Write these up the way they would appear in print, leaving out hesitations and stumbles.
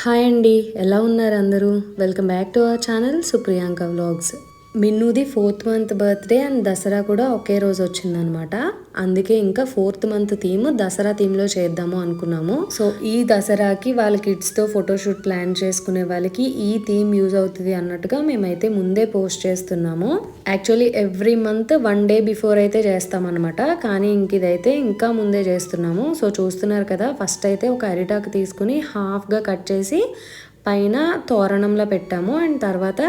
Hi అండి, ఎలా ఉన్నారు అందరూ? Welcome back to our channel Supriyanka vlogs. మిన్నుది 4th month birthday and Dasara కూడా ఒకే రోజు వచ్చిందనమాట. అందుకే ఇంకా 4th మంత్ థీమ్ దసరా థీమ్లో చేద్దాము అనుకున్నాము. సో ఈ దసరాకి వాళ్ళ కిడ్స్తో ఫోటోషూట్ ప్లాన్ చేసుకునే వాళ్ళకి ఈ థీమ్ యూజ్ అవుతుంది అన్నట్టుగా మేమైతే ముందే పోస్ట్ చేస్తున్నాము. Actually every month 1 day before అయితే చేస్తామన్నమాట. కానీ ఇంక ఇదైతే ఇంకా ముందే చేస్తున్నాము. సో చూస్తున్నారు కదా, ఫస్ట్ అయితే ఒక అరిటాకు తీసుకుని హాఫ్గా కట్ చేసి పైన తోరణంలో పెట్టాము. అండ్ తర్వాత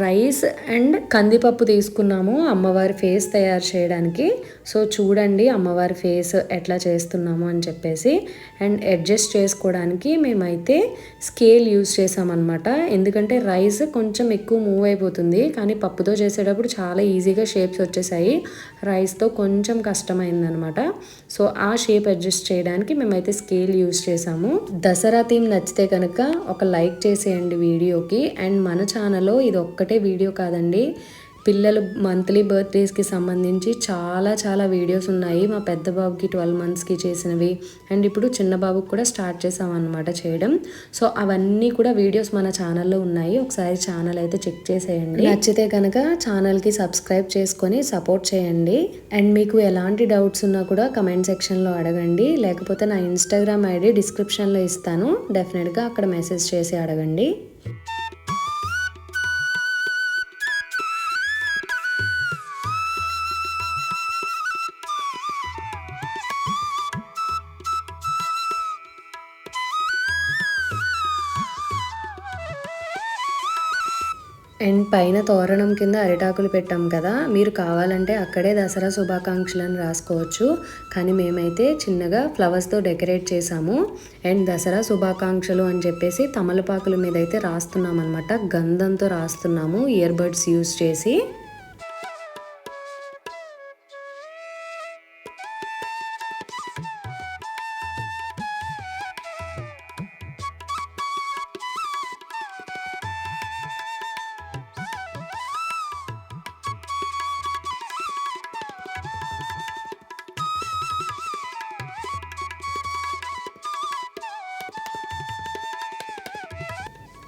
రైస్ అండ్ కందిపప్పు తీసుకున్నాము అమ్మవారి ఫేస్ తయారు చేయడానికి. సో చూడండి అమ్మవారి ఫేస్ ఎట్లా చేస్తున్నాము అని చెప్పేసి. అండ్ అడ్జస్ట్ చేసుకోవడానికి మేమైతే స్కేల్ యూజ్ చేసామన్నమాట. ఎందుకంటే రైస్ కొంచెం ఎక్కువ మూవ్ అయిపోతుంది, కానీ పప్పుతో చేసేటప్పుడు చాలా ఈజీగా షేప్స్ వచ్చేసాయి. రైస్తో కొంచెం కష్టమైందనమాట. సో ఆ షేప్ అడ్జస్ట్ చేయడానికి మేమైతే స్కేల్ యూజ్ చేసాము. దసరా థీమ్ నచ్చితే కనుక ఒక లైక్ చేసేయండి వీడియోకి. అండ్ మన ఛానల్లో ఇది ఒక్కటే వీడియో కాదండి, పిల్లలు మంత్లీ బర్త్డేస్కి సంబంధించి చాలా వీడియోస్ ఉన్నాయి. మా పెద్ద బాబుకి 12 మంత్స్కి చేసినవి, అండ్ ఇప్పుడు చిన్న బాబుకి కూడా స్టార్ట్ చేసామన్నమాట చేయడం. సో అవన్నీ కూడా వీడియోస్ మన ఛానల్లో ఉన్నాయి. ఒకసారి ఛానల్ అయితే చెక్ చేసేయండి. నచ్చితే కనుక ఛానల్కి సబ్స్క్రైబ్ చేసుకొని సపోర్ట్ చేయండి. అండ్ మీకు ఎలాంటి డౌట్స్ ఉన్నా కూడా కమెంట్ సెక్షన్లో అడగండి, లేకపోతే నా ఇన్స్టాగ్రామ్ ఐడి డిస్క్రిప్షన్లో ఇస్తాను, డెఫినెట్గా అక్కడ మెసేజ్ చేసి అడగండి. అండ్ పైన తోరణం కింద అరిటాకులు పెట్టాం కదా, మీరు కావాలంటే అక్కడే దసరా శుభాకాంక్షలను రాసుకోవచ్చు. కానీ మేమైతే చిన్నగా ఫ్లవర్స్తో డెకరేట్ చేసాము. అండ్ దసరా శుభాకాంక్షలు అని చెప్పేసి తమలపాకుల మీద అయితే రాస్తున్నాం అనమాట. గంధంతో రాస్తున్నాము ఇయర్ బడ్స్ యూజ్ చేసి.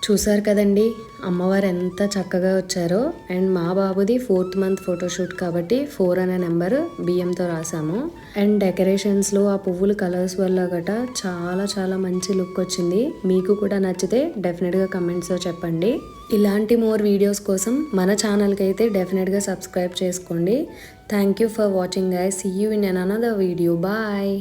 చూసారు కదండి అమ్మవారు ఎంత చక్కగా వచ్చారో. అండ్ మా బాబుది 4th మంత్ ఫోటోషూట్ కాబట్టి 4 అనే నెంబర్ బియ్యంతో రాసాము. అండ్ డెకరేషన్స్లో ఆ పువ్వుల కలర్స్ వల్ల గట చాలా మంచి లుక్ వచ్చింది. మీకు కూడా నచ్చితే డెఫినెట్గా కమెంట్స్లో చెప్పండి. ఇలాంటి మోర్ వీడియోస్ కోసం మన ఛానల్కి అయితే డెఫినెట్గా సబ్స్క్రైబ్ చేసుకోండి. Thank you for watching guys. See you in another video. Bye.